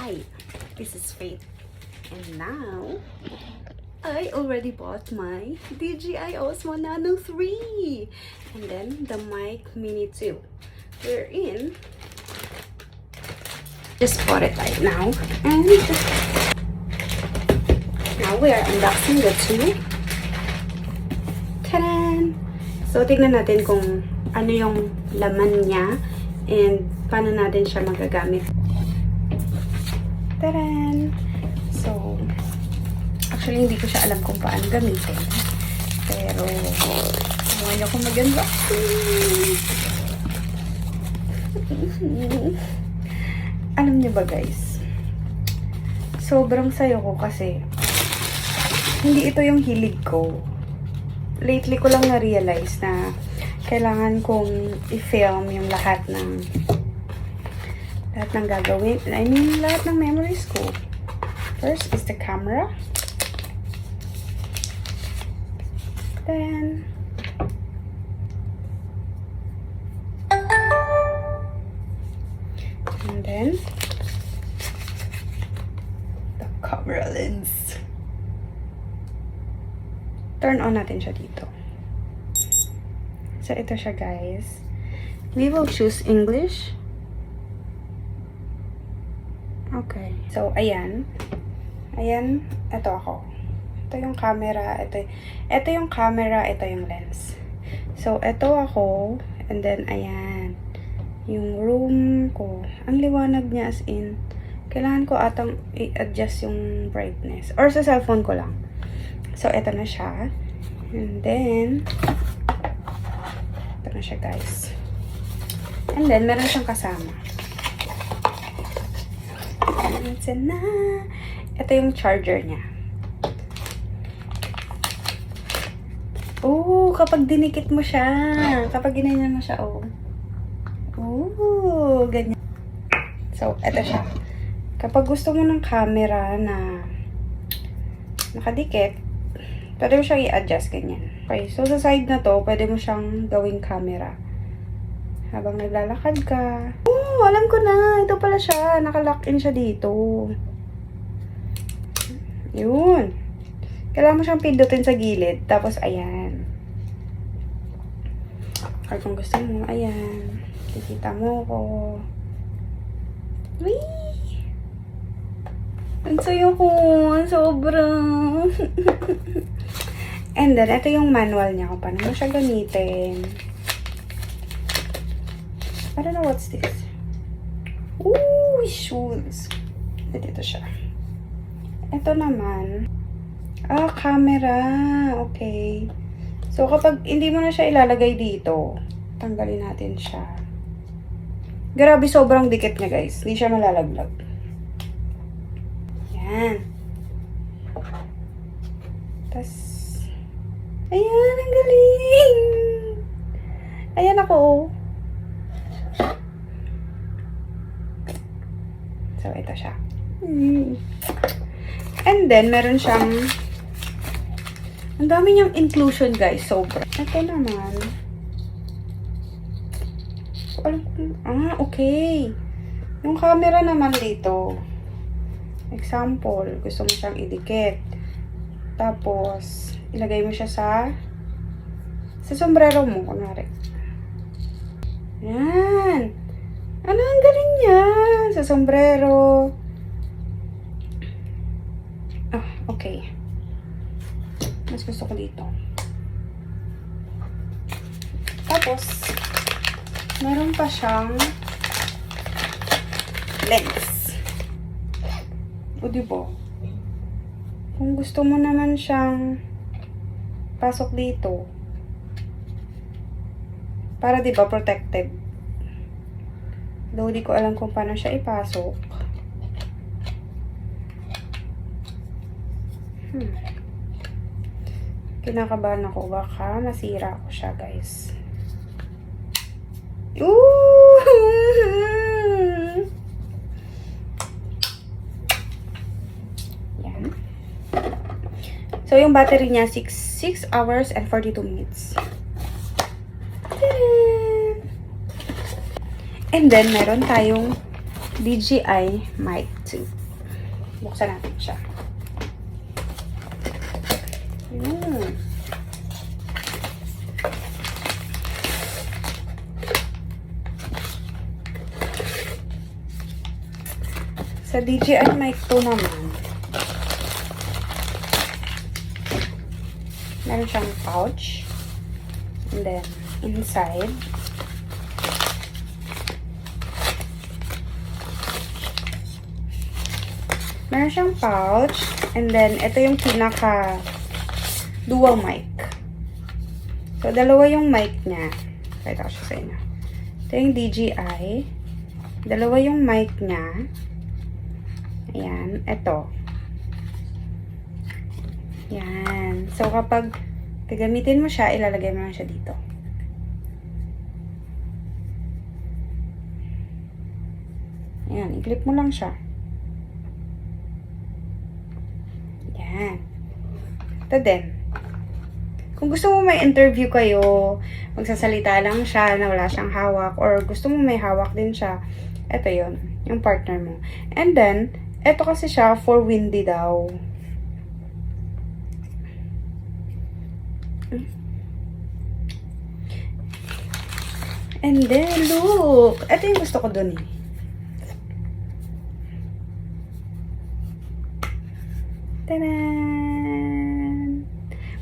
Hi, this is Faith, and now I already bought my DJI Osmo Nano 3 and then the Mic Mini 2. We're in. Just bought it right now, and now we are unboxing the two. Ta-da! So tingnan natin kung ano yung laman niya and paano natin siya magagamit. Taran! So, actually, hindi ko siya alam kung paano gamitin. Pero, huwag ako mag-unboxing. Alam niyo ba, guys? Sobrang sayo ko kasi hindi ito yung hilig ko. Lately ko lang na-realize na kailangan kong i-film yung lahat ng gagawin. I mean, lahat ng memories ko. First is the camera. Then, and then, the camera lens. Turn on natin siya dito. So, ito siya, guys. We will choose English. Okay. So, ayan. Ayan. Ito ako. Ito yung camera. Ito yung camera. Ito yung lens. So, ito ako. And then, ayan. Yung room ko. Ang liwanag niya as in. Kailangan ko atang i-adjust yung brightness. Or sa cellphone ko lang. So, ito na siya. And then, ito na siya, guys. And then, meron siyang kasama. Ito yung charger niya. Oh, kapag dinikit mo siya. Kapag ginanyan mo siya, oh. Oh, ganyan. So, ito siya. Kapag gusto mo ng camera na nakadikit, pwede mo siyang i-adjust ganyan. Okay, so sa side na to, pwede mo siyang gawing camera. Habang naglalakad ka. Oh, alam ko na. Ito pala siya. Nakalock-in siya dito. Yun. Kailangan mo siyang pindutin sa gilid. Tapos, ayan. Or kung gusto mo, ayan. Kikita mo ko. Whee! Ang sayo ko. Ang sobrang. And then, ito yung manual niya kung paano mo siya gamitin. I don't know what's this. Ooh, shoes. Dito siya. Ito naman. Ah, camera. Okay. So, kapag hindi mo na siya ilalagay dito, tanggalin natin siya. Grabe, sobrang dikit niya, guys. Hindi siya malalaglag. Yan. Tas, ayan, ang galing. Ayan ako, oh. So, ito siya. And then, meron siyang ang dami niyang inclusion, guys. Sobra. Ito naman. Okay. Yung camera naman dito. Example, gusto mo siyang idikit. Tapos, ilagay mo siya sa sombrero mo, kunwari. Yan. Ano, ang galing niya. Sa sombrero. Ah, okay. Mas gusto ko dito. Tapos, meron pa siyang lens. O, diba? Kung gusto mo naman siyang pasok dito, para diba protected. Though, di ko alam kung paano siya ipasok. Kinakabahan ako. Baka masira ko siya, guys. Ooh! Yan. So, yung battery niya, 6 hours and 42 minutes. Ta-da! And then, meron tayong DJI Mic 2. Buksan natin siya. Sa DJI Mic 2 naman, meron siyang pouch. And then, inside, meron siyang pouch. And then, ito yung pinaka dual mic. So, dalawa yung mic niya. Pakita ko siya sa inyo. Ito yung DJI. Dalawa yung mic niya. Ayan. Ito. Yan. So, kapag gagamitin mo siya, ilalagay mo lang siya dito. Ayan. I-clip mo lang siya. Yan. Ito din. Kung gusto mo may interview kayo, magsasalita lang siya na wala siyang hawak, or gusto mo may hawak din siya, ito yun. Yung partner mo. And then, ito kasi siya for windy daw. And then, look! Ito yung gusto ko dun eh. Tadan!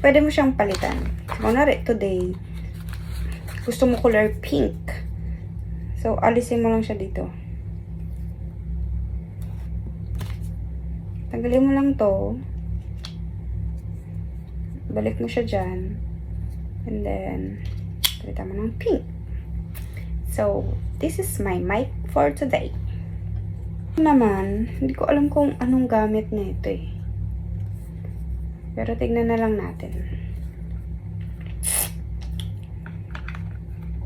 Pwede mo siyang palitan. Kunwari, today, gusto mo color pink. So, alisin mo lang siya dito. Tanggalin mo lang to. Balik mo siya dyan. And then, palitan mo ng pink. So, this is my mic for today. Naman, hindi ko alam kung anong gamit na ito eh. Pero tignan na lang natin.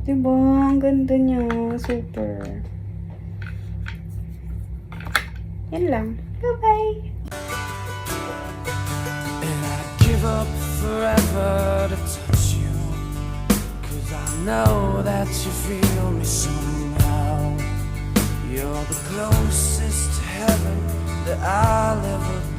Diba? Ang ganda niya. Super. Yan lang. Bye-bye! And I'd give up forever to touch you, 'cause I know that you feel me somehow. You're the closest to heaven that I'll ever be.